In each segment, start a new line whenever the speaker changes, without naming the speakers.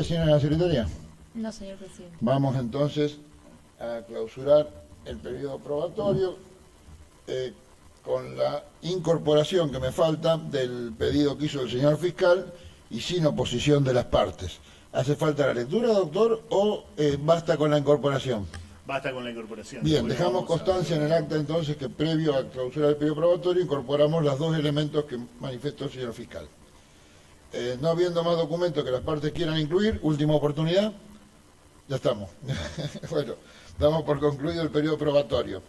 Señora secretaria,
No, señor presidente.
vamos entonces a clausurar el periodo probatorio con la incorporación que me falta del pedido que hizo el señor fiscal y sin oposición de las partes. ¿Hace falta la lectura, doctor, o basta con la incorporación?
Basta con la incorporación.
Bien, dejamos constancia en el acta entonces que previo a clausurar el periodo probatorio incorporamos los dos elementos que manifestó el señor fiscal. No habiendo más documentos que las partes quieran incluir, última oportunidad, ya estamos. Bueno, damos por concluido el periodo probatorio.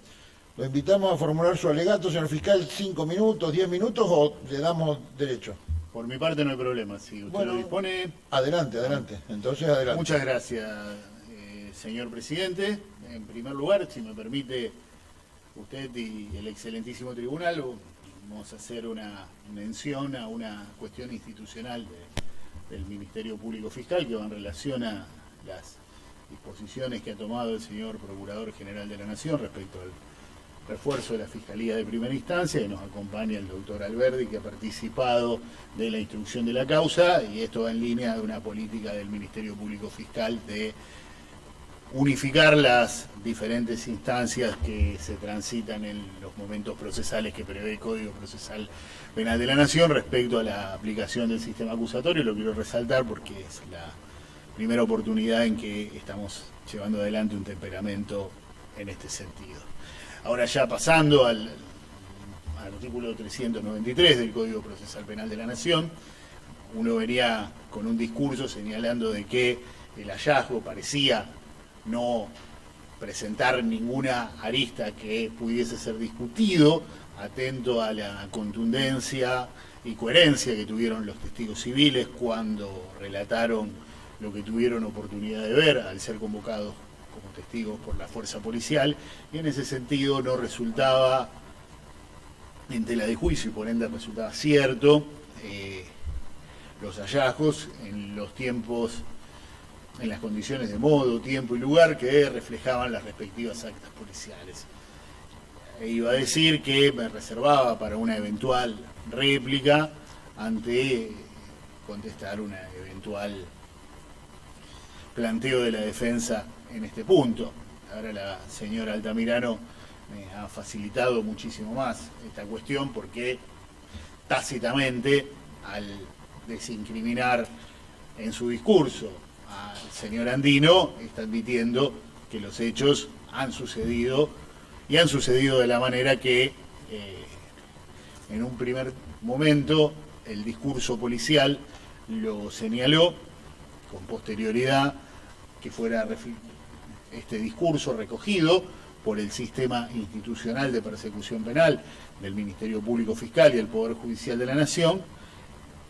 Lo invitamos a formular su alegato, señor fiscal, 5 minutos, 10 minutos, o le damos derecho.
Por mi parte no hay problema, si usted lo dispone.
Adelante, adelante. Entonces, adelante.
Muchas gracias, señor presidente. En primer lugar, si me permite usted y el excelentísimo tribunal, vamos a hacer una mención a una cuestión institucional del Ministerio Público Fiscal que va en relación a las disposiciones que ha tomado el señor Procurador General de la Nación respecto al refuerzo de la Fiscalía de Primera Instancia, y nos acompaña el doctor Alberdi, que ha participado de la instrucción de la causa, y esto va en línea de una política del Ministerio Público Fiscal de unificar las diferentes instancias que se transitan en los momentos procesales que prevé el Código Procesal Penal de la Nación respecto a la aplicación del sistema acusatorio. Lo quiero resaltar porque es la primera oportunidad en que estamos llevando adelante un temperamento en este sentido. Ahora ya pasando al artículo 393 del Código Procesal Penal de la Nación, uno venía con un discurso señalando de que el hallazgo parecía no presentar ninguna arista que pudiese ser discutido, atento a la contundencia y coherencia que tuvieron los testigos civiles cuando relataron lo que tuvieron oportunidad de ver al ser convocados como testigos por la fuerza policial, y en ese sentido no resultaba en tela de juicio y por ende resultaba cierto los hallazgos en los tiempos, en las condiciones de modo, tiempo y lugar que reflejaban las respectivas actas policiales. Iba a decir que me reservaba para una eventual réplica ante contestar una eventual planteo de la defensa en este punto. Ahora la señora Altamirano me ha facilitado muchísimo más esta cuestión porque tácitamente, al desincriminar en su discurso al señor Andino, está admitiendo que los hechos han sucedido y han sucedido de la manera que en un primer momento el discurso policial lo señaló, con posterioridad que fuera este discurso recogido por el sistema institucional de persecución penal del Ministerio Público Fiscal y el Poder Judicial de la Nación,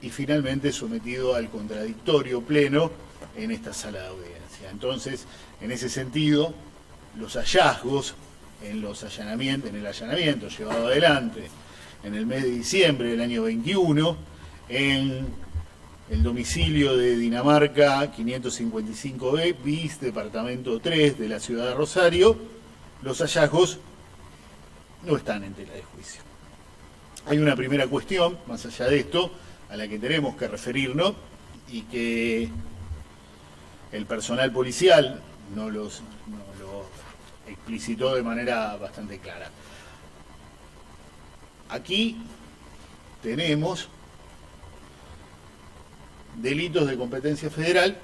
y finalmente sometido al contradictorio pleno en esta sala de audiencia. Entonces, en ese sentido, los hallazgos en el allanamiento llevado adelante en el mes de diciembre del año 21 en el domicilio de Dinamarca 555B, bis, departamento 3 de la ciudad de Rosario, los hallazgos no están en tela de juicio. Hay una primera cuestión, más allá de esto, a la que tenemos que referirnos y que el personal policial no lo explicitó de manera bastante clara. Aquí tenemos delitos de competencia federal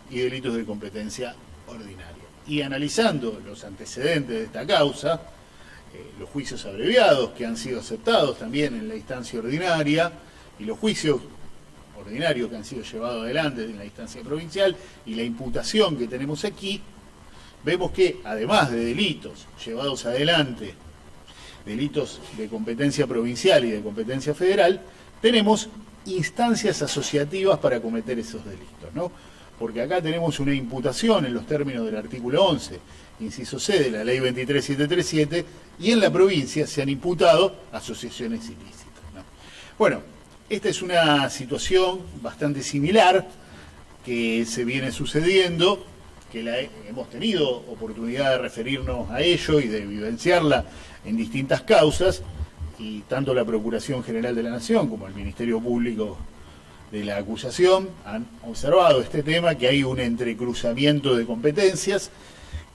y delitos de competencia ordinaria. Y analizando los antecedentes de esta causa, los juicios abreviados que han sido aceptados también en la instancia ordinaria y los juicios ordinarios que han sido llevados adelante en la instancia provincial y la imputación que tenemos aquí, vemos que además de delitos llevados adelante, delitos de competencia provincial y de competencia federal, tenemos instancias asociativas para cometer esos delitos, ¿no? Porque acá tenemos una imputación en los términos del artículo 11, inciso C de la ley 23737, y en la provincia se han imputado asociaciones ilícitas, ¿no? Bueno, esta es una situación bastante similar que se viene sucediendo, que hemos tenido oportunidad de referirnos a ello y de vivenciarla en distintas causas, y tanto la Procuración General de la Nación como el Ministerio Público de la acusación han observado este tema, que hay un entrecruzamiento de competencias,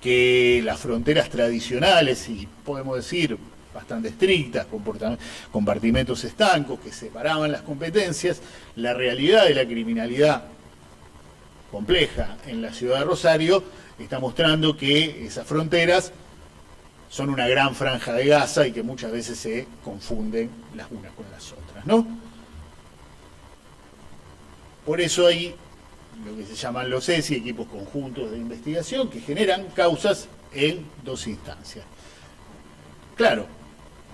que las fronteras tradicionales, y podemos decir bastante estrictas, compartimentos estancos que separaban las competencias, la realidad de la criminalidad compleja en la ciudad de Rosario está mostrando que esas fronteras son una gran franja de Gaza y que muchas veces se confunden las unas con las otras, ¿no? Por eso hay lo que se llaman los ESI, equipos conjuntos de investigación, que generan causas en dos instancias. Claro,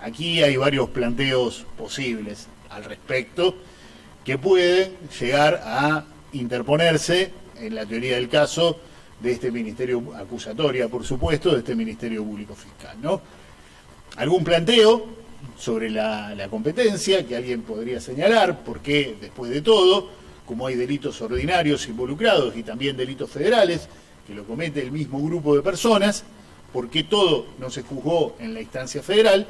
aquí hay varios planteos posibles al respecto que pueden llegar a interponerse en la teoría del caso de este ministerio, acusatoria por supuesto, de este Ministerio Público Fiscal, ¿no? Algún planteo sobre la competencia que alguien podría señalar, porque después de todo, como hay delitos ordinarios involucrados y también delitos federales, que lo comete el mismo grupo de personas, ¿por qué todo no se juzgó en la instancia federal?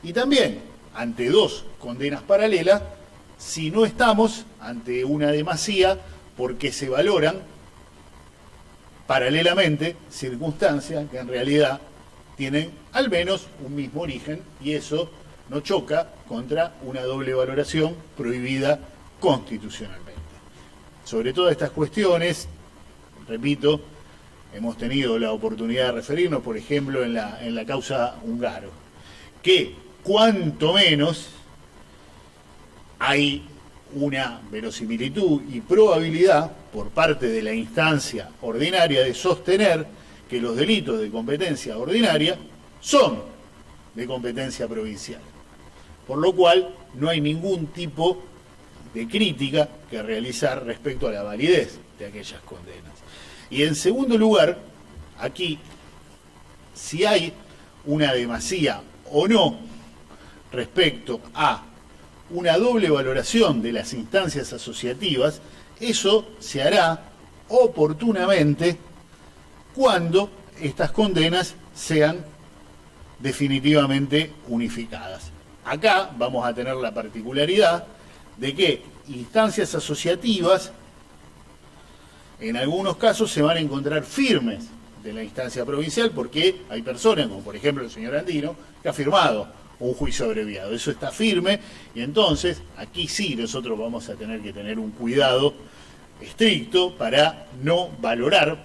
Y también, ante dos condenas paralelas, si no estamos ante una demasía, porque se valoran paralelamente circunstancias que en realidad tienen al menos un mismo origen, y eso no choca contra una doble valoración prohibida constitucionalmente. Sobre todas estas cuestiones, repito, hemos tenido la oportunidad de referirnos, por ejemplo, en la causa Ungaro, que cuanto menos hay una verosimilitud y probabilidad por parte de la instancia ordinaria de sostener que los delitos de competencia ordinaria son de competencia provincial. Por lo cual no hay ningún tipo de crítica que realizar respecto a la validez de aquellas condenas. Y en segundo lugar, aquí, si hay una demasía o no respecto a una doble valoración de las instancias asociativas, eso se hará oportunamente cuando estas condenas sean definitivamente unificadas. Acá vamos a tener la particularidad de que instancias asociativas en algunos casos se van a encontrar firmes de la instancia provincial, porque hay personas, como por ejemplo el señor Andino, que ha firmado un juicio abreviado. Eso está firme, y entonces aquí sí nosotros vamos a tener que tener un cuidado estricto para no valorar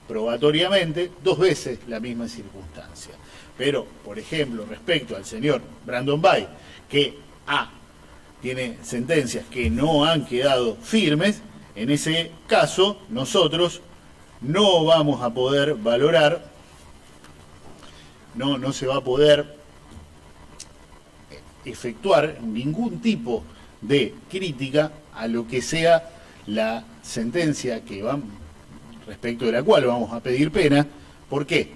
probatoriamente dos veces la misma circunstancia. Pero, por ejemplo, respecto al señor Brandon Bay, que tiene sentencias que no han quedado firmes, en ese caso nosotros no vamos a poder valorar, no se va a poder efectuar ningún tipo de crítica a lo que sea la sentencia respecto de la cual vamos a pedir pena. ¿Por qué?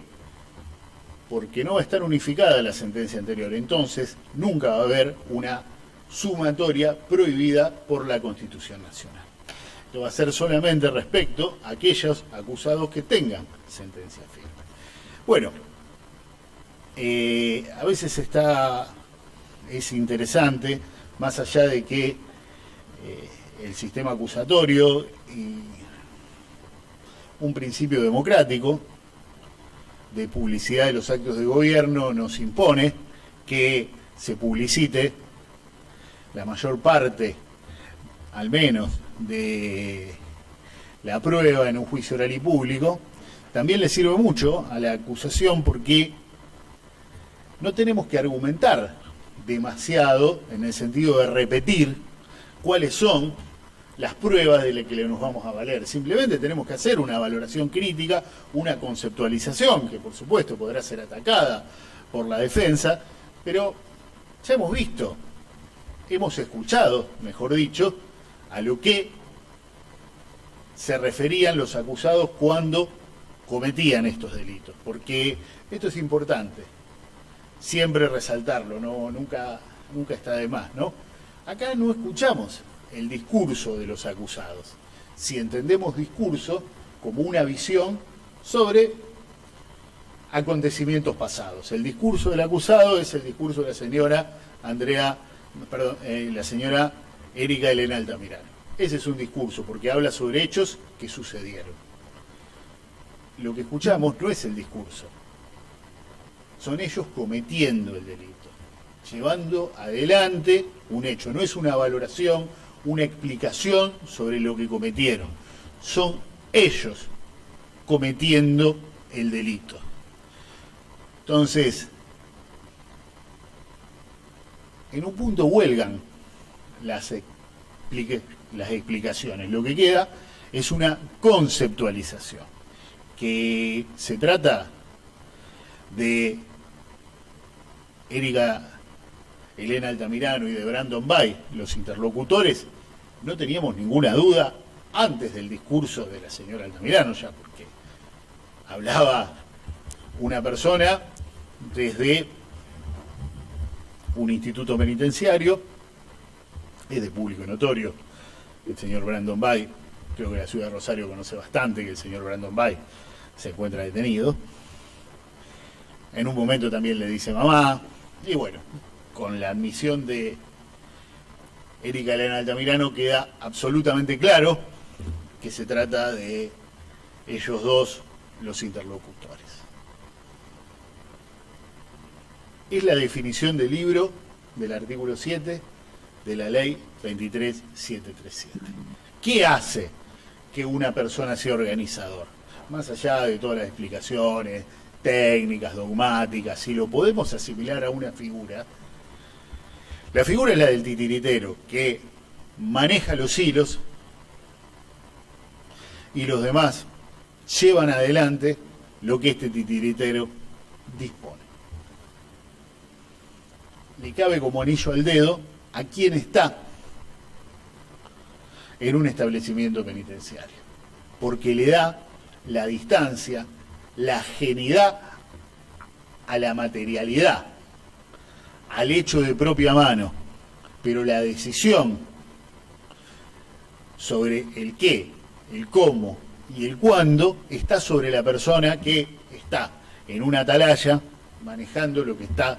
Porque no va a estar unificada la sentencia anterior, entonces nunca va a haber una sumatoria prohibida por la Constitución Nacional. Esto va a ser solamente respecto a aquellos acusados que tengan sentencia firme. Bueno, a veces es interesante, más allá de que el sistema acusatorio y un principio democrático de publicidad de los actos de gobierno nos impone que se publicite la mayor parte, al menos, de la prueba en un juicio oral y público. También le sirve mucho a la acusación porque no tenemos que argumentar demasiado en el sentido de repetir cuáles son las pruebas de las que nos vamos a valer. Simplemente tenemos que hacer una valoración crítica, una conceptualización, que por supuesto podrá ser atacada por la defensa, pero ya hemos visto, hemos escuchado, mejor dicho, a lo que se referían los acusados cuando cometían estos delitos, porque esto es importante, siempre resaltarlo, nunca está de más, ¿no? Acá no escuchamos el discurso de los acusados. Si entendemos discurso como una visión sobre acontecimientos pasados. El discurso del acusado es el discurso de la señora Erika Elena Altamirano. Ese es un discurso, porque habla sobre hechos que sucedieron. Lo que escuchamos no es el discurso, son ellos cometiendo el delito, llevando adelante un hecho. No es una valoración, una explicación sobre lo que cometieron. Son ellos cometiendo el delito. Entonces, en un punto huelgan las explicaciones. Lo que queda es una conceptualización, que se trata de Erika Elena Altamirano y de Brandon Bay, los interlocutores. No teníamos ninguna duda antes del discurso de la señora Altamirano, ya porque hablaba una persona desde un instituto penitenciario, es de público notorio. El señor Brandon Bay, creo que la ciudad de Rosario conoce bastante que el señor Brandon Bay se encuentra detenido. En un momento también le dice mamá, y bueno, con la admisión de Erika Elena Altamirano queda absolutamente claro que se trata de ellos dos los interlocutores. Es la definición del libro del artículo 7 de la ley 23737. ¿Qué hace que una persona sea organizador? Más allá de todas las explicaciones técnicas, dogmáticas, si lo podemos asimilar a una figura, la figura es la del titiritero, que maneja los hilos y los demás llevan adelante lo que este titiritero dispone. Le cabe como anillo al dedo a quien está en un establecimiento penitenciario, porque le da la distancia, la ajenidad a la materialidad, al hecho de propia mano, pero la decisión sobre el qué, el cómo y el cuándo está sobre la persona que está en una atalaya manejando lo que está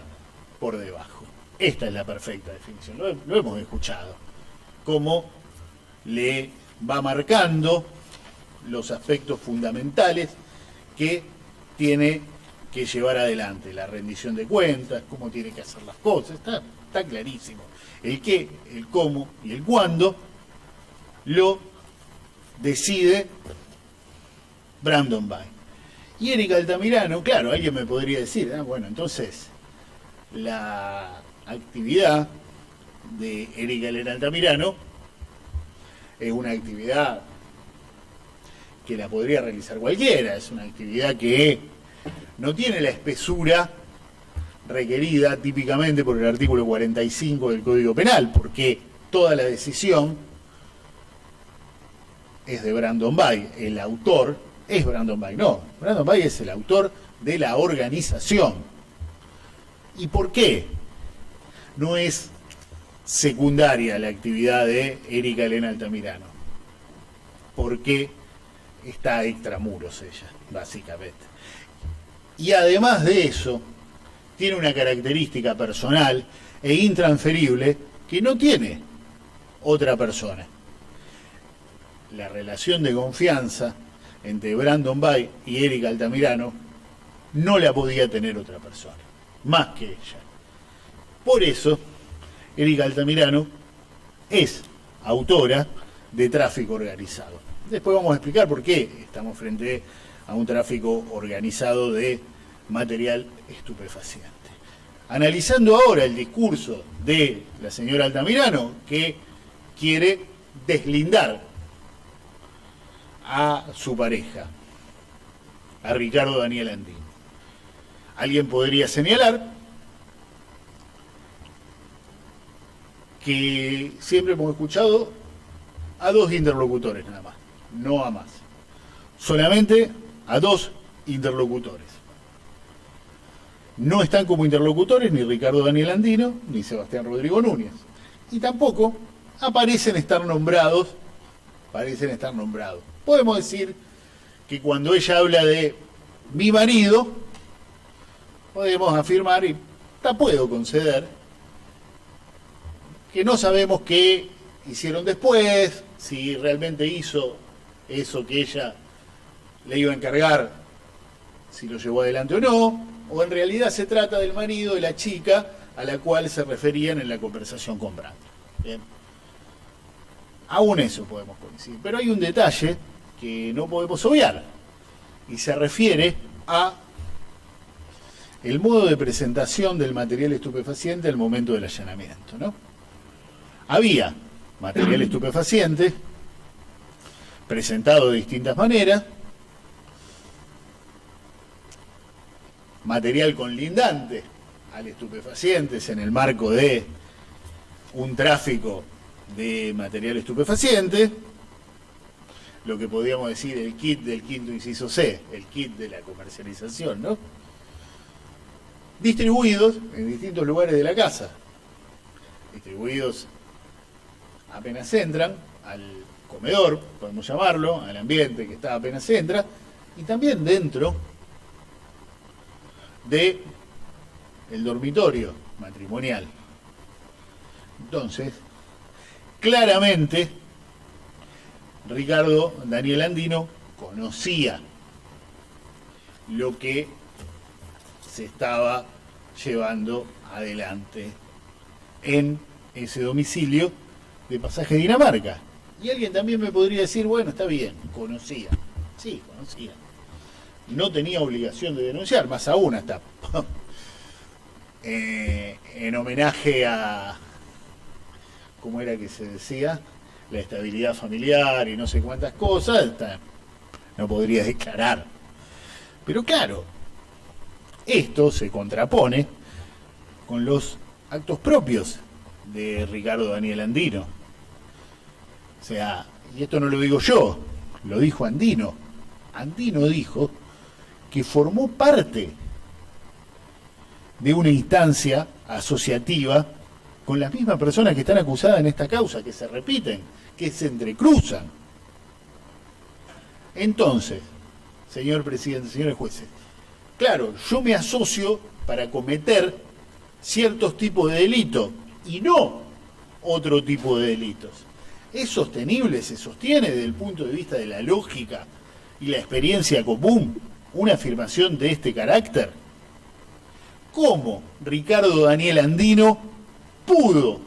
por debajo. Esta es la perfecta definición, lo hemos escuchado, cómo le va marcando los aspectos fundamentales que tiene que llevar adelante, la rendición de cuentas, cómo tiene que hacer las cosas, está clarísimo. El qué, el cómo y el cuándo lo decide Brandon Bay. Y Erika Altamirano, claro, alguien me podría decir, bueno, entonces la actividad de Erika Elena Altamirano es una actividad que la podría realizar cualquiera, es una actividad que no tiene la espesura requerida típicamente por el artículo 45 del Código Penal, porque toda la decisión es de Brandon Bay, el autor es Brandon Bay, no, Brandon Bay es el autor de la organización. ¿Y por qué no es secundaria la actividad de Erika Elena Altamirano? Porque está extramuros ella, básicamente. Y además de eso, tiene una característica personal e intransferible que no tiene otra persona. La relación de confianza entre Brandon Bay y Erika Altamirano no la podía tener otra persona, más que ella. Por eso, Erika Altamirano es autora de tráfico organizado. Después vamos a explicar por qué estamos frente a un tráfico organizado de material estupefaciente. Analizando ahora el discurso de la señora Altamirano, que quiere deslindar a su pareja, a Ricardo Daniel Andino. Alguien podría señalar que siempre hemos escuchado a dos interlocutores nada más, no a más. Solamente a dos interlocutores. No están como interlocutores ni Ricardo Daniel Andino ni Sebastián Rodrigo Núñez. Y tampoco parecen estar nombrados. Podemos decir que cuando ella habla de mi marido, podemos afirmar, y la puedo conceder, que no sabemos qué hicieron después, si realmente hizo eso que ella le iba a encargar, si lo llevó adelante o no, o en realidad se trata del marido de la chica a la cual se referían en la conversación con Brandler. Bien. Aún eso podemos coincidir. Pero hay un detalle que no podemos obviar, y se refiere a el modo de presentación del material estupefaciente al momento del allanamiento, ¿no? Había material estupefaciente presentado de distintas maneras, material conlindante al estupefacientes en el marco de un tráfico de material estupefaciente, lo que podríamos decir el kit del quinto inciso C, el kit de la comercialización, ¿no? Distribuidos en distintos lugares de la casa, distribuidos apenas entran al comedor, podemos llamarlo, al ambiente que está apenas entra, y también dentro de el dormitorio matrimonial. Entonces, claramente, Ricardo Daniel Andino conocía lo que se estaba llevando adelante en ese domicilio de Pasaje Dinamarca. Y alguien también me podría decir, bueno, está bien, conocía. Sí, conocía. No tenía obligación de denunciar, más aún hasta en homenaje a, ¿cómo era que se decía? La estabilidad familiar y no sé cuántas cosas, no podría declarar. Pero claro, esto se contrapone con los actos propios de Ricardo Daniel Andino. O sea, y esto no lo digo yo, lo dijo Andino. Andino dijo que formó parte de una instancia asociativa con las mismas personas que están acusadas en esta causa, que se repiten, que se entrecruzan. Entonces, señor presidente, señores jueces, claro, yo me asocio para cometer ciertos tipos de delitos y no otro tipo de delitos. ¿Es sostenible, se sostiene desde el punto de vista de la lógica y la experiencia común una afirmación de este carácter? ¿Cómo Ricardo Daniel Andino pudo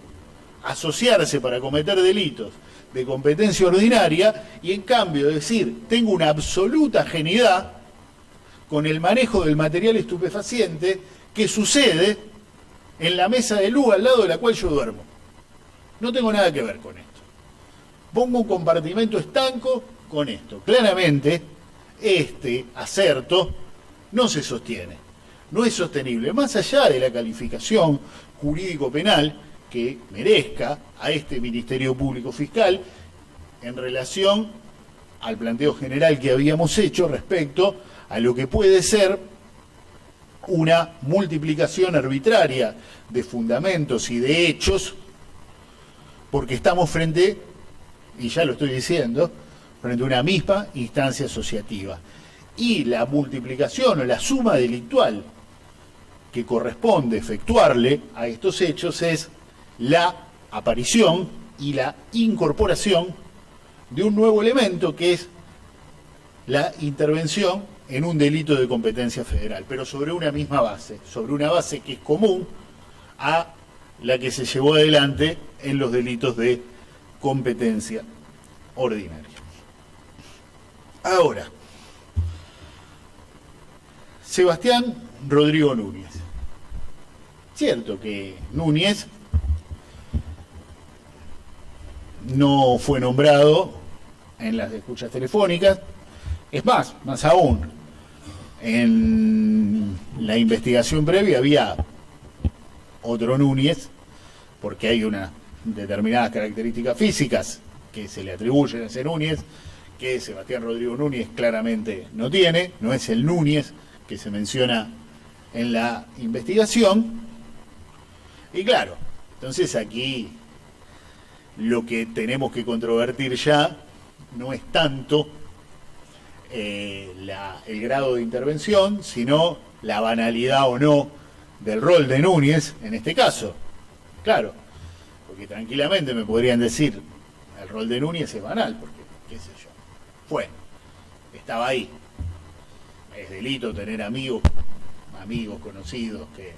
asociarse para cometer delitos de competencia ordinaria y en cambio decir, tengo una absoluta ajenidad con el manejo del material estupefaciente que sucede en la mesa de luz al lado de la cual yo duermo? No tengo nada que ver con esto. Pongo un compartimento estanco con esto. Claramente, este acerto no se sostiene, no es sostenible, más allá de la calificación jurídico-penal que merezca a este Ministerio Público Fiscal en relación al planteo general que habíamos hecho respecto a lo que puede ser una multiplicación arbitraria de fundamentos y de hechos, porque estamos frente, y ya lo estoy diciendo, frente a una misma instancia asociativa. Y la multiplicación o la suma delictual que corresponde efectuarle a estos hechos es la aparición y la incorporación de un nuevo elemento que es la intervención en un delito de competencia federal, pero sobre una misma base, sobre una base que es común a la que se llevó adelante en los delitos de competencia ordinaria. Ahora, Sebastián Rodrigo Núñez. Cierto que Núñez no fue nombrado en las escuchas telefónicas, es más aún, en la investigación previa había otro Núñez, porque hay unas determinadas características físicas que se le atribuyen a ese Núñez, que Sebastián Rodrigo Núñez claramente no tiene, no es el Núñez que se menciona en la investigación. Y claro, entonces aquí lo que tenemos que controvertir ya no es tanto el grado de intervención, sino la banalidad o no del rol de Núñez en este caso. Claro, porque tranquilamente me podrían decir, el rol de Núñez es banal, porque, qué sé yo, estaba ahí. Es delito tener amigos conocidos que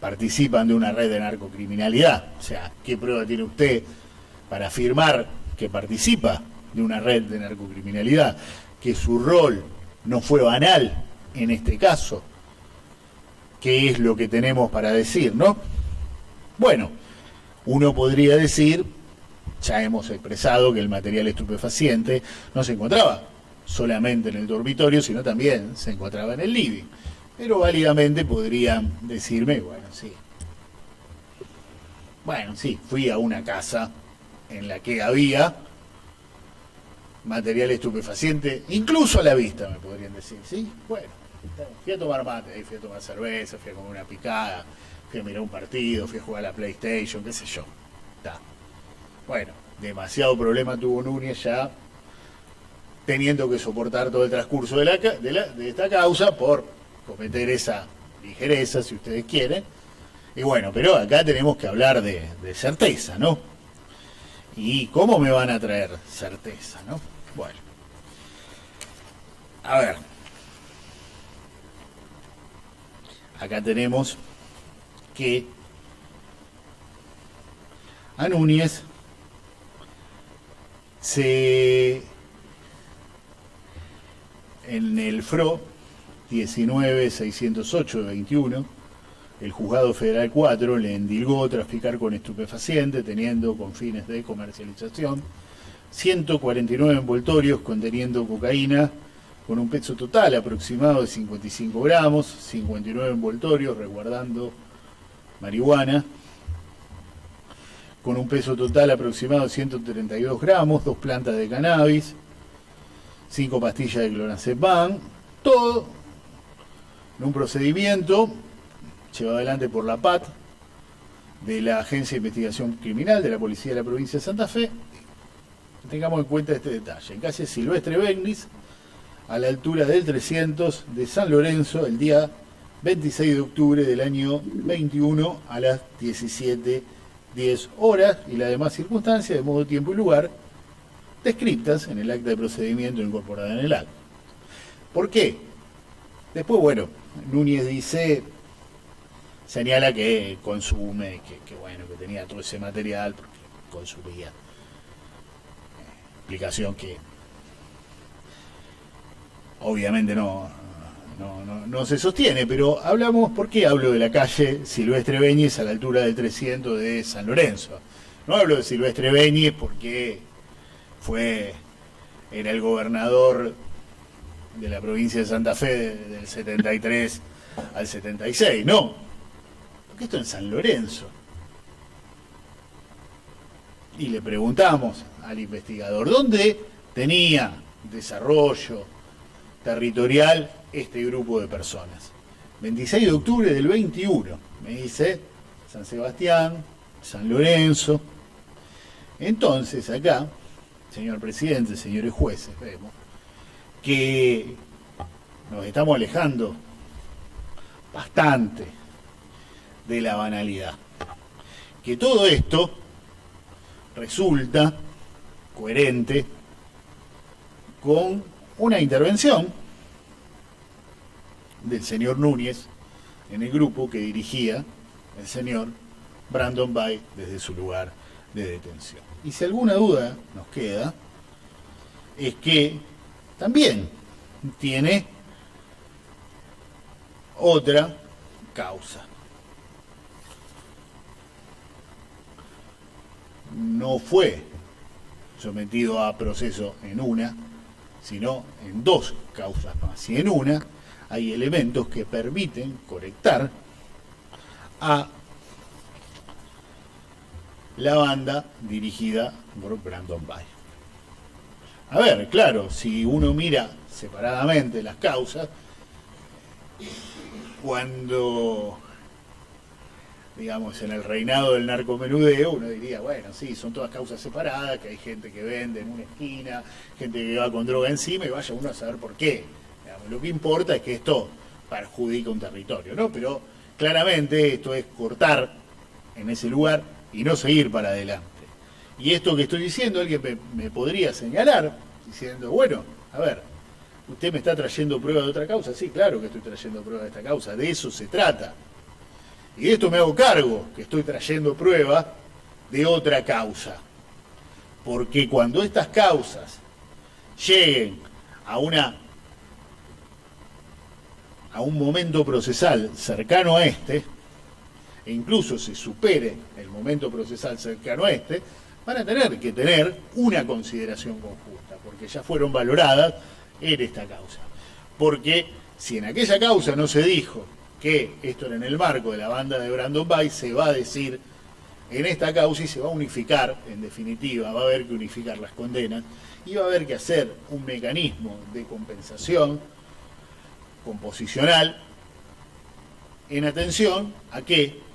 participan de una red de narcocriminalidad. O sea, ¿qué prueba tiene usted para afirmar que participa de una red de narcocriminalidad? Que su rol no fue banal en este caso. ¿Qué es lo que tenemos para decir, no? Bueno, uno podría decir, ya hemos expresado que el material estupefaciente no se encontraba solamente en el dormitorio, sino también se encontraba en el living. Pero válidamente podrían decirme, bueno, sí, fui a una casa en la que había material estupefaciente, incluso a la vista, me podrían decir, ¿sí? Bueno, fui a tomar mate, fui a tomar cerveza, fui a comer una picada, fui a mirar un partido, fui a jugar a la PlayStation, qué sé yo. Está. Bueno, demasiado problema tuvo Núñez ya teniendo que soportar todo el transcurso de esta causa por cometer esa ligereza, si ustedes quieren. Y bueno, pero acá tenemos que hablar de certeza, ¿no? ¿Y cómo me van a traer certeza, no? Bueno, a ver. Acá tenemos que a Núñez en el FRO 19.608 de 21, el Juzgado Federal 4 le endilgó traficar con estupefaciente teniendo con fines de comercialización 149 envoltorios conteniendo cocaína con un peso total aproximado de 55 gramos, 59 envoltorios resguardando marihuana con un peso total aproximado de 132 gramos, 2 plantas de cannabis, 5 pastillas de clonazepam, todo en un procedimiento llevado adelante por la PAT de la Agencia de Investigación Criminal de la Policía de la Provincia de Santa Fe. Tengamos en cuenta este detalle. En calle Silvestre Begnis, a la altura del 300 de San Lorenzo, el día 26 de octubre del año 21 a las 17:10 horas, y las demás circunstancias de modo, tiempo y lugar descritas en el acta de procedimiento incorporada en el acta. ¿Por qué? Después, bueno, Núñez señala que consume, que tenía todo ese material porque consumía. Explicación que obviamente no se sostiene, pero hablamos, ¿por qué hablo de la calle Silvestre Begnis a la altura del 300 de San Lorenzo? No hablo de Silvestre Begnis porque era el gobernador de la provincia de Santa Fe del 73 al 76, no, porque esto es en San Lorenzo. Y le preguntamos al investigador, ¿dónde tenía desarrollo territorial este grupo de personas? 26 de octubre del 21, me dice San Sebastián, San Lorenzo. Entonces acá, señor presidente, señores jueces, vemos que nos estamos alejando bastante de la banalidad. Que todo esto resulta coherente con una intervención del señor Núñez en el grupo que dirigía el señor Brandon Bay desde su lugar de detención. Y si alguna duda nos queda, es que también tiene otra causa. No fue sometido a proceso en una, sino en dos causas más. Y en una hay elementos que permiten conectar a la banda dirigida por Brandon Bay. A ver, claro, si uno mira separadamente las causas, cuando, digamos, en el reinado del narcomenudeo, uno diría, bueno, sí, son todas causas separadas, que hay gente que vende en una esquina, gente que va con droga encima, y vaya uno a saber por qué. Digamos, lo que importa es que esto perjudica un territorio, ¿no? Pero claramente esto es cortar en ese lugar y no seguir para adelante. Y esto que estoy diciendo, alguien me podría señalar, diciendo, bueno, a ver, ¿usted me está trayendo prueba de otra causa? Sí, claro que estoy trayendo prueba de esta causa, de eso se trata. Y de esto me hago cargo, que estoy trayendo prueba de otra causa. Porque cuando estas causas lleguen a un momento procesal cercano a este, e incluso se supere el momento procesal cercano a este, van a tener que tener una consideración conjunta, porque ya fueron valoradas en esta causa. Porque si en aquella causa no se dijo que esto era en el marco de la banda de Brandon Bay, se va a decir en esta causa y se va a unificar, en definitiva, va a haber que unificar las condenas y va a haber que hacer un mecanismo de compensación composicional en atención a que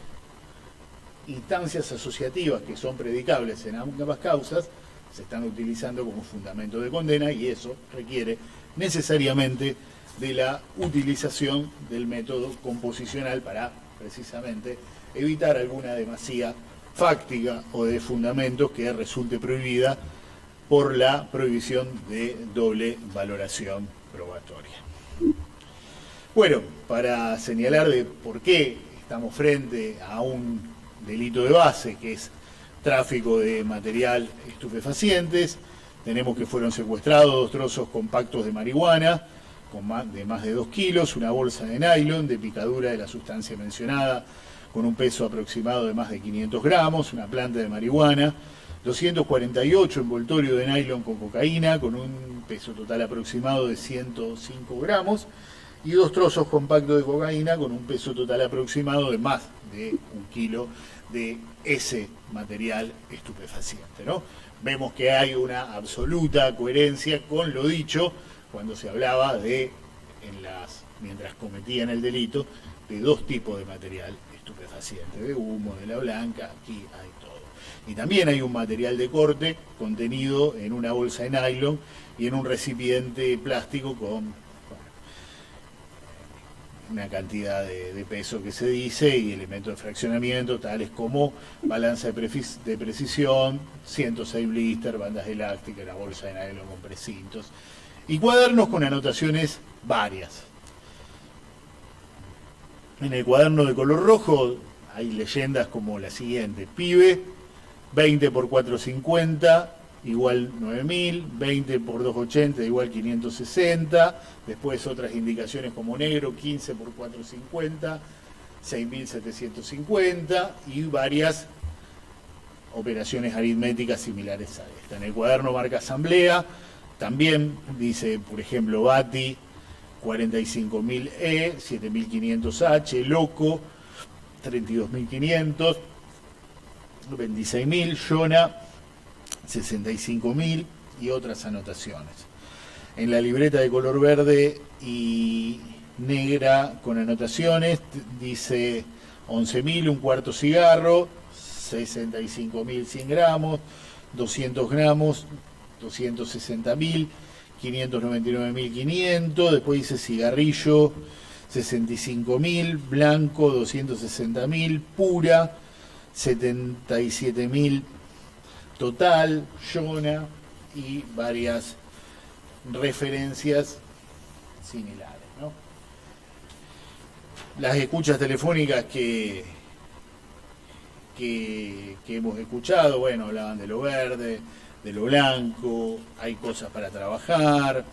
instancias asociativas que son predicables en ambas causas se están utilizando como fundamento de condena y eso requiere necesariamente de la utilización del método composicional para precisamente evitar alguna demasía fáctica o de fundamentos que resulte prohibida por la prohibición de doble valoración probatoria. Bueno, para señalar de por qué estamos frente a un delito de base, que es tráfico de material estupefacientes, tenemos que fueron secuestrados 2 trozos compactos de marihuana, de más de 2 kilos, una bolsa de nylon de picadura de la sustancia mencionada, con un peso aproximado de más de 500 gramos, una planta de marihuana, 248 envoltorios de nylon con cocaína, con un peso total aproximado de 105 gramos, y 2 trozos compactos de cocaína con un peso total aproximado de más de 1 kilo de ese material estupefaciente, ¿no? Vemos que hay una absoluta coherencia con lo dicho cuando se hablaba de, mientras cometían el delito, de 2 tipos de material estupefaciente, de humo, de la blanca, aquí hay todo. Y también hay un material de corte contenido en una bolsa de nylon y en un recipiente plástico con una cantidad de peso que se dice y elementos de fraccionamiento tales como balanza de precisión, 106 blister, bandas elásticas, la bolsa de nylon con precintos y cuadernos con anotaciones varias. En el cuaderno de color rojo hay leyendas como la siguiente: pibe, 20 por 450 igual 9.000, 20 por 280 igual 560, después otras indicaciones como negro, 15 por 450, 6.750 y varias operaciones aritméticas similares a esta. En el cuaderno marca asamblea, también dice, por ejemplo, Bati, 45.000E, 7.500H, Loco, 32.500, 26.000, Yona, 65.000 y otras anotaciones. En la libreta de color verde y negra con anotaciones dice 11.000, un cuarto cigarro, 65.100 gramos, 200 gramos, 260.000, 599.500, después dice cigarrillo, 65.000, blanco, 260.000, pura, 77.000 total, Yona y varias referencias similares, ¿no? Las escuchas telefónicas que hemos escuchado, bueno, hablaban de lo verde, de lo blanco, hay cosas para trabajar,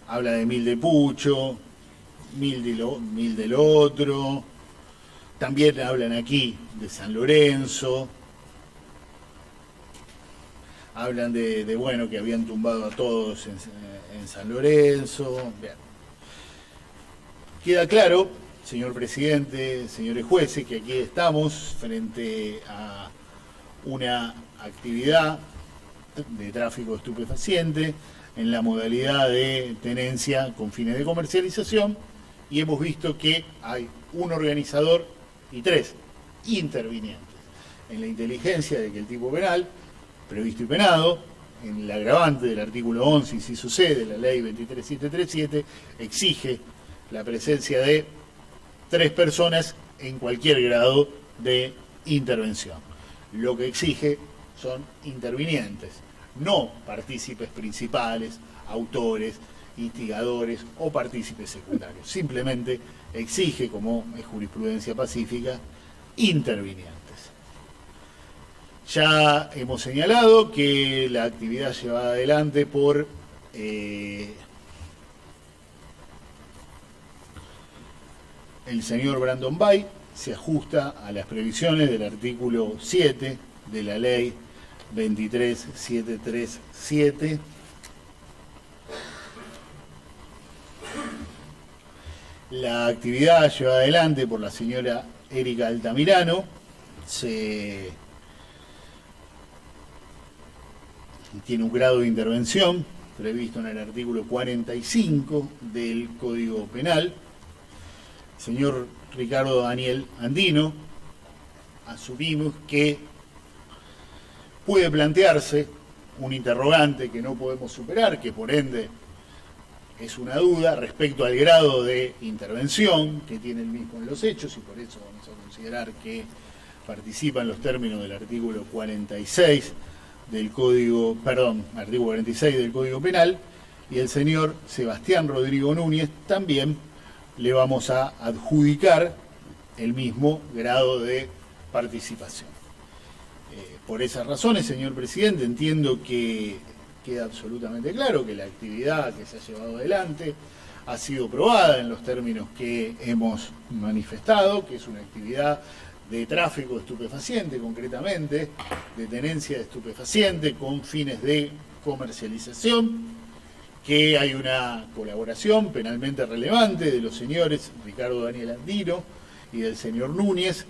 habla de 1000 de pucho, 1000 del otro. También hablan aquí de San Lorenzo, hablan de bueno, que habían tumbado a todos en San Lorenzo. Bien. Queda claro, señor presidente, señores jueces, que aquí estamos frente a una actividad de tráfico de estupefaciente en la modalidad de tenencia con fines de comercialización y hemos visto que hay un organizador y 3 intervinientes en la inteligencia de que el tipo penal, previsto y penado, en el agravante del artículo 11, inciso C de la ley 23737, exige la presencia de 3 personas en cualquier grado de intervención. Lo que exige son intervinientes, no partícipes principales, autores, instigadores o partícipes secundarios. Simplemente exige, como es jurisprudencia pacífica, intervinientes. Ya hemos señalado que la actividad llevada adelante por el señor Brandon Bay se ajusta a las previsiones del artículo 7 de la ley 23737. La actividad llevada adelante por la señora Erika Altamirano tiene un grado de intervención previsto en el artículo 45 del Código Penal. Señor Ricardo Daniel Andino, asumimos que puede plantearse un interrogante que no podemos superar, que por ende es una duda respecto al grado de intervención que tiene el mismo en los hechos, y por eso vamos a considerar que participa en los términos del artículo 46 del Código, artículo 46 del Código Penal, y el señor Sebastián Rodrigo Núñez también le vamos a adjudicar el mismo grado de participación. Por esas razones, señor presidente, entiendo que queda absolutamente claro que la actividad que se ha llevado adelante ha sido probada en los términos que hemos manifestado, que es una actividad de tráfico de estupefaciente, concretamente, de tenencia de estupefaciente con fines de comercialización, que hay una colaboración penalmente relevante de los señores Ricardo Daniel Andino y del señor Núñez,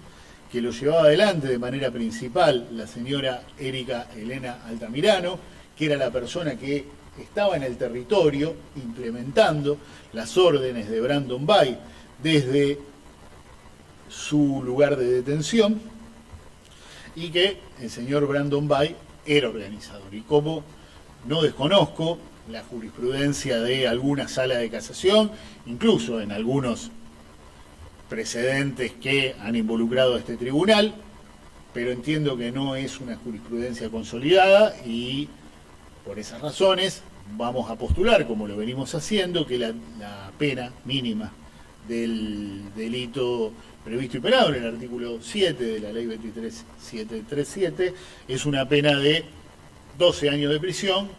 que lo llevaba adelante de manera principal la señora Erika Elena Altamirano, que era la persona que estaba en el territorio implementando las órdenes de Brandon Bay desde su lugar de detención, y que el señor Brandon Bay era organizador. Y como no desconozco la jurisprudencia de alguna sala de casación, incluso en algunos precedentes que han involucrado a este tribunal, pero entiendo que no es una jurisprudencia consolidada, y por esas razones vamos a postular, como lo venimos haciendo, que la pena mínima del delito previsto y penado en el artículo 7 de la ley 23737 es una pena de 12 años de prisión,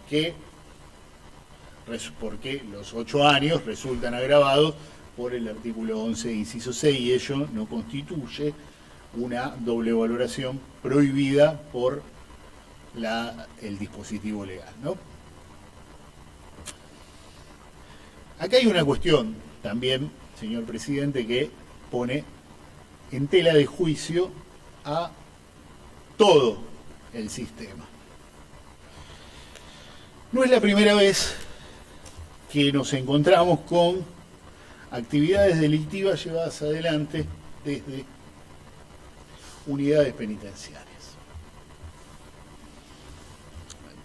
porque los 8 años resultan agravados por el artículo 11, inciso 6, y ello no constituye una doble valoración prohibida por el dispositivo legal, ¿no? Acá hay una cuestión también, señor presidente, que pone en tela de juicio a todo el sistema. No es la primera vez que nos encontramos con actividades delictivas llevadas adelante desde unidades penitenciarias.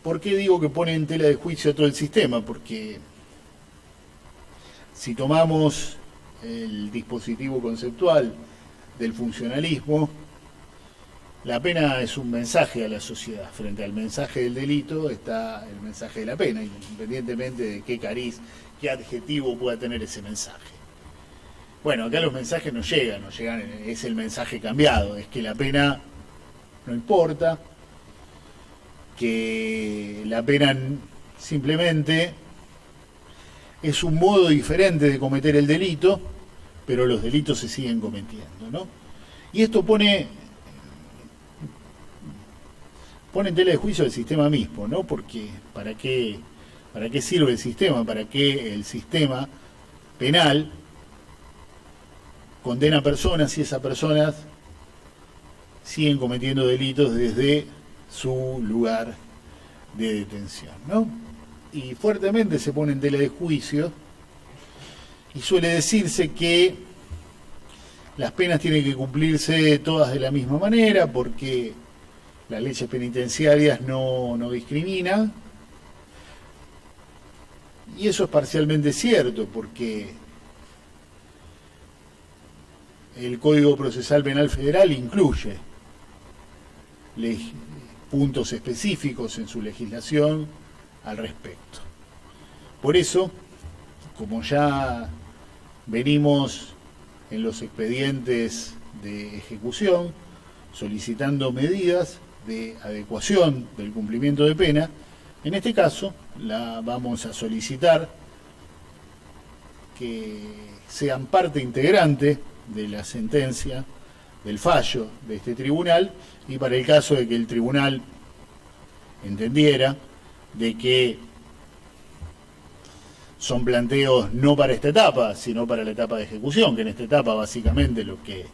¿Por qué digo que pone en tela de juicio a todo el sistema? Porque si tomamos el dispositivo conceptual del funcionalismo, la pena es un mensaje a la sociedad. Frente al mensaje del delito está el mensaje de la pena, independientemente de qué cariz, qué adjetivo pueda tener ese mensaje. Bueno, acá los mensajes no llegan, es el mensaje cambiado, es que la pena no importa, que la pena simplemente es un modo diferente de cometer el delito, pero los delitos se siguen cometiendo, ¿no? Y esto pone en tela de juicio el sistema mismo, ¿no? Porque ¿para qué sirve el sistema? ¿Para qué el sistema penal condena a personas si esas personas siguen cometiendo delitos desde su lugar de detención, ¿no? Y fuertemente se pone en tela de juicio, y suele decirse que las penas tienen que cumplirse todas de la misma manera porque las leyes penitenciarias no discriminan, y eso es parcialmente cierto, porque el Código Procesal Penal Federal incluye puntos específicos en su legislación al respecto. Por eso, como ya venimos en los expedientes de ejecución solicitando medidas de adecuación del cumplimiento de pena, en este caso la vamos a solicitar que sean parte integrante de la sentencia, del fallo de este tribunal, y para el caso de que el tribunal entendiera de que son planteos no para esta etapa, sino para la etapa de ejecución, que en esta etapa básicamente lo que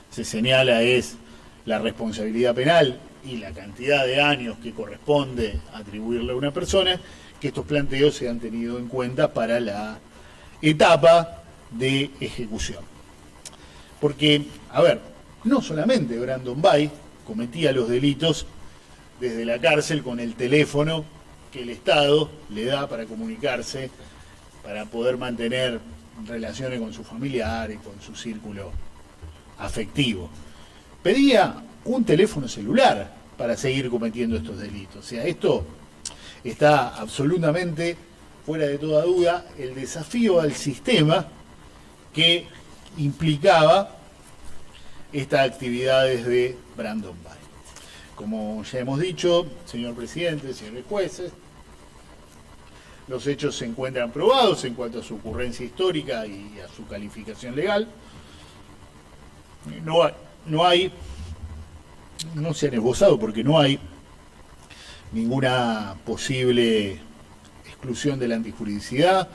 se señala es la responsabilidad penal y la cantidad de años que corresponde atribuirle a una persona, que estos planteos se han tenido en cuenta para la etapa de ejecución. Porque, a ver, no solamente Brandon Bay cometía los delitos desde la cárcel con el teléfono que el Estado le da para comunicarse, para poder mantener relaciones con sus familiares, con su círculo afectivo. Pedía un teléfono celular para seguir cometiendo estos delitos. O sea, esto está absolutamente fuera de toda duda el desafío al sistema que implicaba estas actividades de Brandon Bay. Como ya hemos dicho, señor presidente, señores jueces, los hechos se encuentran probados en cuanto a su ocurrencia histórica y a su calificación legal. No se han esbozado porque no hay ninguna posible exclusión de la antijuridicidad,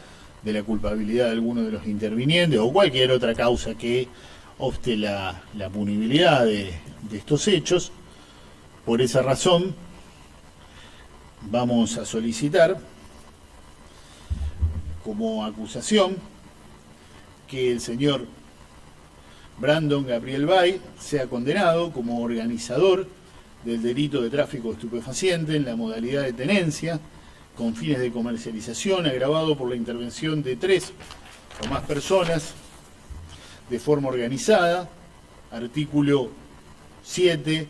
de la culpabilidad de alguno de los intervinientes o cualquier otra causa que obste la punibilidad de estos hechos. Por esa razón vamos a solicitar como acusación que el señor Brandon Gabriel Bay sea condenado como organizador del delito de tráfico de estupefaciente en la modalidad de tenencia con fines de comercialización, agravado por la intervención de 3 o más personas de forma organizada, artículo 7,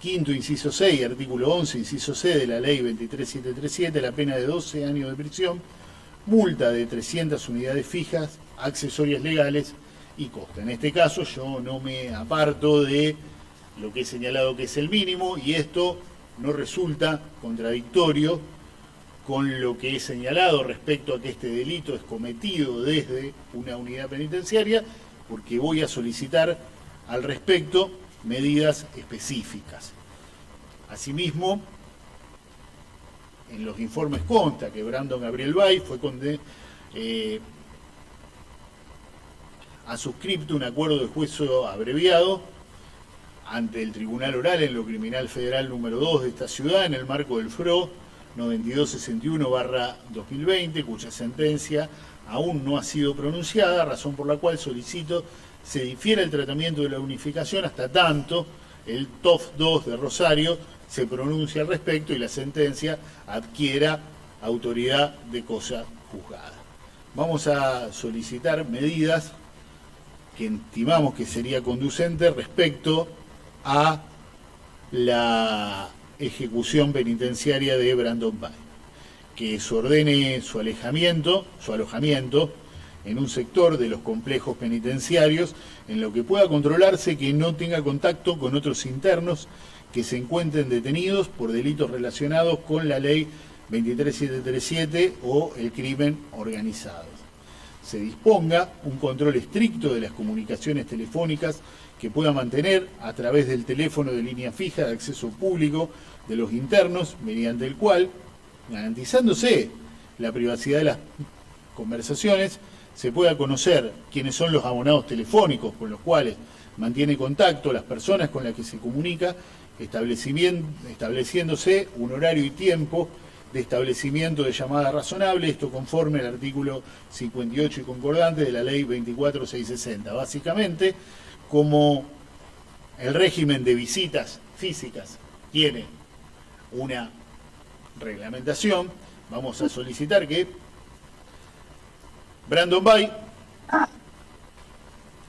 quinto inciso 6, artículo 11, inciso C de la ley 23737, la pena de 12 años de prisión, multa de 300 unidades fijas, accesorias legales y costa. En este caso yo no me aparto de lo que he señalado que es el mínimo, y esto no resulta contradictorio con lo que he señalado respecto a que este delito es cometido desde una unidad penitenciaria, porque voy a solicitar al respecto medidas específicas. Asimismo, en los informes consta que Brandon Gabriel Bay fue ha suscrito un acuerdo de juicio abreviado ante el Tribunal Oral en lo Criminal Federal número 2 de esta ciudad en el marco del FRO 9261/2020, cuya sentencia aún no ha sido pronunciada, razón por la cual solicito se difiera el tratamiento de la unificación hasta tanto el TOF 2 de Rosario se pronuncie al respecto y la sentencia adquiera autoridad de cosa juzgada. Vamos a solicitar medidas que estimamos que sería conducente respecto a la ejecución penitenciaria de Brandon Bay, que se ordene su alojamiento en un sector de los complejos penitenciarios en lo que pueda controlarse que no tenga contacto con otros internos que se encuentren detenidos por delitos relacionados con la ley 23737 o el crimen organizado. Se disponga un control estricto de las comunicaciones telefónicas que pueda mantener a través del teléfono de línea fija de acceso público de los internos, mediante el cual, garantizándose la privacidad de las conversaciones, se pueda conocer quiénes son los abonados telefónicos con los cuales mantiene contacto, las personas con las que se comunica, estableciéndose un horario y tiempo de establecimiento de llamada razonable, esto conforme al artículo 58 y concordante de la ley 24660. Básicamente, como el régimen de visitas físicas tiene una reglamentación, vamos a solicitar que Brandon Bay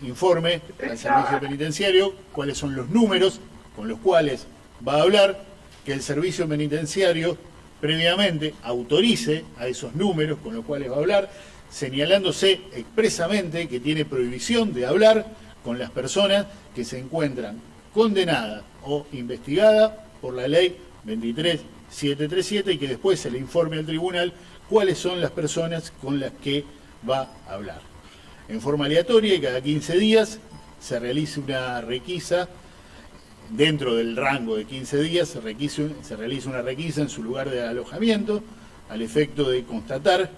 informe al servicio penitenciario cuáles son los números con los cuales va a hablar, que el servicio penitenciario previamente autorice a esos números con los cuales va a hablar, señalándose expresamente que tiene prohibición de hablar con las personas que se encuentran condenadas o investigadas por la ley 23737 y que después se le informe al tribunal cuáles son las personas con las que va a hablar. En forma aleatoria y cada 15 días se realiza una requisa, dentro del rango de 15 días se realiza una requisa en su lugar de alojamiento al efecto de constatar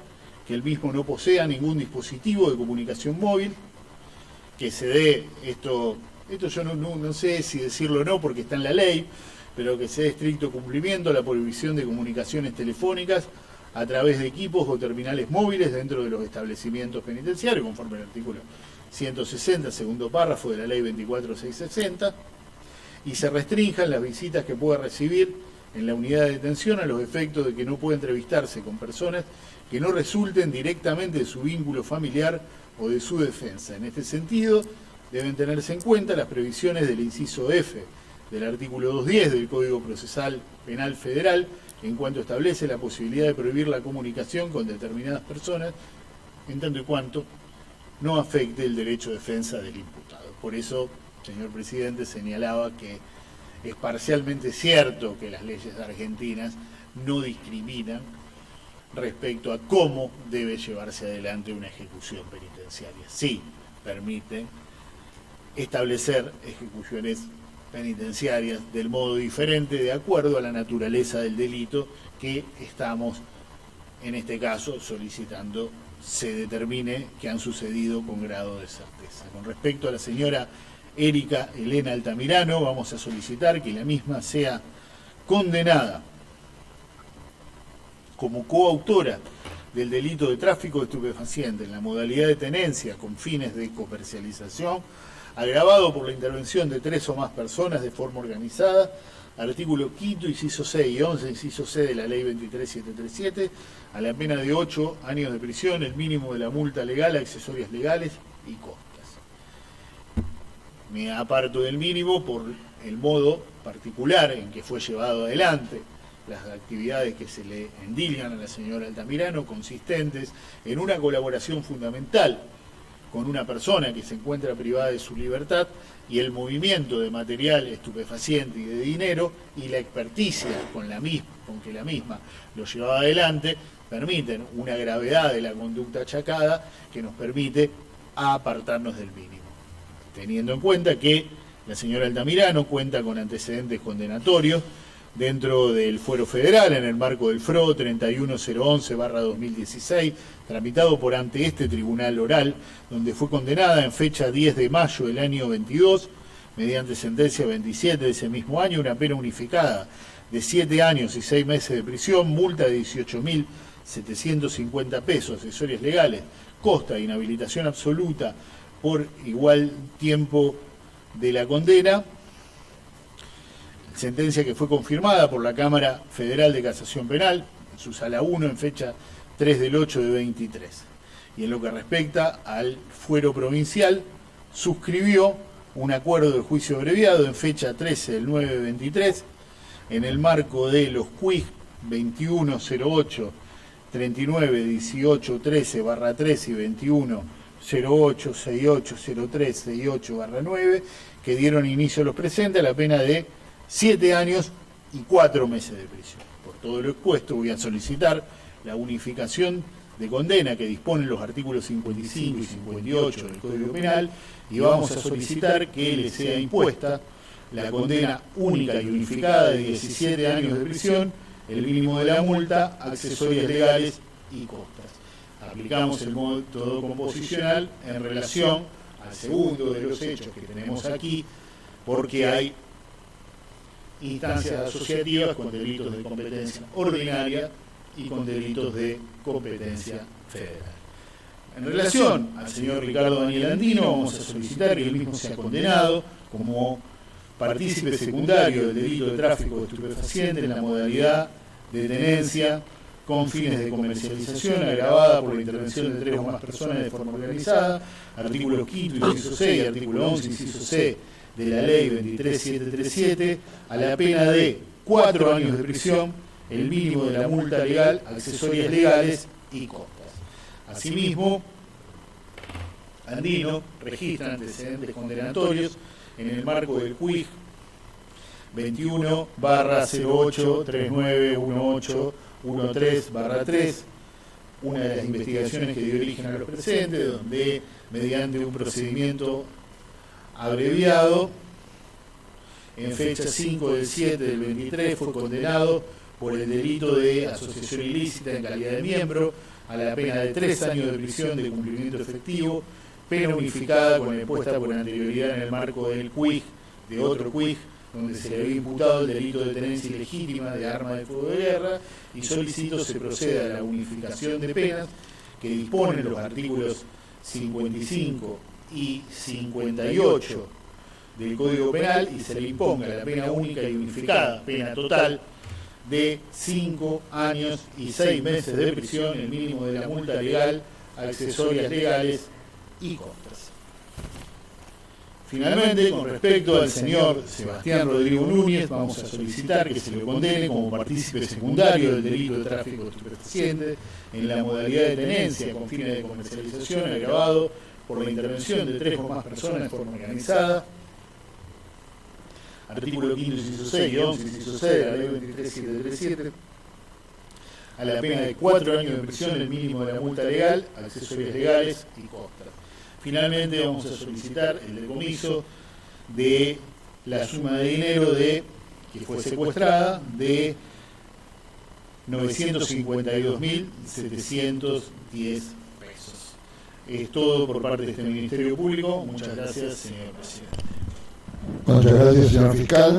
que el mismo no posea ningún dispositivo de comunicación móvil, que se dé esto yo no sé si decirlo o no porque está en la ley, pero que se dé estricto cumplimiento a la prohibición de comunicaciones telefónicas a través de equipos o terminales móviles dentro de los establecimientos penitenciarios, conforme al artículo 160, segundo párrafo de la ley 24660, y se restrinjan las visitas que pueda recibir en la unidad de detención a los efectos de que no pueda entrevistarse con personas que no resulten directamente de su vínculo familiar o de su defensa. En este sentido, deben tenerse en cuenta las previsiones del inciso F del artículo 210 del Código Procesal Penal Federal, en cuanto establece la posibilidad de prohibir la comunicación con determinadas personas, en tanto y cuanto no afecte el derecho de defensa del imputado. Por eso, señor presidente, señalaba que es parcialmente cierto que las leyes argentinas no discriminan respecto a cómo debe llevarse adelante una ejecución penitenciaria. Sí, permiten establecer ejecuciones penitenciarias del modo diferente de acuerdo a la naturaleza del delito que estamos, en este caso, solicitando se determine que han sucedido con grado de certeza. Con respecto a la señora Erika Elena Altamirano, vamos a solicitar que la misma sea condenada como coautora del delito de tráfico de estupefacientes en la modalidad de tenencia con fines de comercialización, agravado por la intervención de 3 o más personas de forma organizada, artículo 5, inciso 6 y 11, inciso C de la ley 23737, a la pena de 8 años de prisión, el mínimo de la multa legal, accesorias legales y costas. Me aparto del mínimo por el modo particular en que fue llevado adelante las actividades que se le endilgan a la señora Altamirano, consistentes en una colaboración fundamental con una persona que se encuentra privada de su libertad y el movimiento de material estupefaciente y de dinero y la experticia con que la misma lo llevaba adelante, permiten una gravedad de la conducta achacada que nos permite apartarnos del mínimo. Teniendo en cuenta que la señora Altamirano cuenta con antecedentes condenatorios dentro del fuero federal en el marco del FRO 31011/2016, tramitado por ante este tribunal oral, donde fue condenada en fecha 10 de mayo del año 22, mediante sentencia 27 de ese mismo año, una pena unificada de 7 años y 6 meses de prisión, multa de 18.750 pesos, accesorios legales, costa de inhabilitación absoluta por igual tiempo de la condena, sentencia que fue confirmada por la Cámara Federal de Casación Penal, en su sala 1, en fecha 3 del 8 de 23. Y en lo que respecta al fuero provincial, suscribió un acuerdo de juicio abreviado en fecha 13 del 9 de 23, en el marco de los QUIC 2108 39 18 13/3 y 21 08 68 03 68/9, que dieron inicio a los presentes a la pena de 7 años y 4 meses de prisión. Por todo lo expuesto, voy a solicitar la unificación de condena que disponen los artículos 55 y 58 del Código Penal y vamos a solicitar que le sea impuesta la condena única y unificada de 17 años de prisión, el mínimo de la multa, accesorias legales y costas. Aplicamos el método composicional en relación al segundo de los hechos que tenemos aquí, porque hay instancias asociativas con delitos de competencia ordinaria y con delitos de competencia federal. En relación al señor Ricardo Daniel Andino, vamos a solicitar que él mismo sea condenado como partícipe secundario del delito de tráfico de estupefacientes en la modalidad de tenencia con fines de comercialización agravada por la intervención de 3 o más personas de forma organizada, artículo 5, inciso C, y artículo 11, inciso C de la ley 23737, a la pena de 4 años de prisión, el mínimo de la multa legal, accesorias legales y costas. Asimismo, Andino registra antecedentes condenatorios en el marco del QUIG 21/08391813/3, una de las investigaciones que dio origen a los presentes, donde mediante un procedimiento abreviado, en fecha 5/7/23, fue condenado por el delito de asociación ilícita en calidad de miembro a la pena de 3 años de prisión de cumplimiento efectivo, pena unificada con la impuesta por anterioridad en el marco del QUIG, de otro QUIG, donde se le había imputado el delito de tenencia ilegítima de arma de fuego de guerra, y solicito se proceda a la unificación de penas que disponen los artículos 55 y 58 del Código Penal, y se le imponga la pena única y unificada, pena total de 5 años y 6 meses de prisión, el mínimo de la multa legal, accesorias legales y costas. Finalmente, con respecto al señor Sebastián Rodrigo Núñez, vamos a solicitar que se le condene como partícipe secundario del delito de tráfico de estupefacientes en la modalidad de tenencia con fines de comercialización agravado por la intervención de 3 o más personas de forma organizada. Artículo 5, inciso 6 y 11, inciso 6 de la ley 23737, a la pena de 4 años de prisión, el mínimo de la multa legal, accesorias legales y costas. Finalmente, vamos a solicitar el decomiso de la suma de dinero que fue secuestrada de 952.710 pesos. Es todo por parte de este Ministerio Público. Muchas gracias, señor presidente.
Muchas gracias, señor fiscal.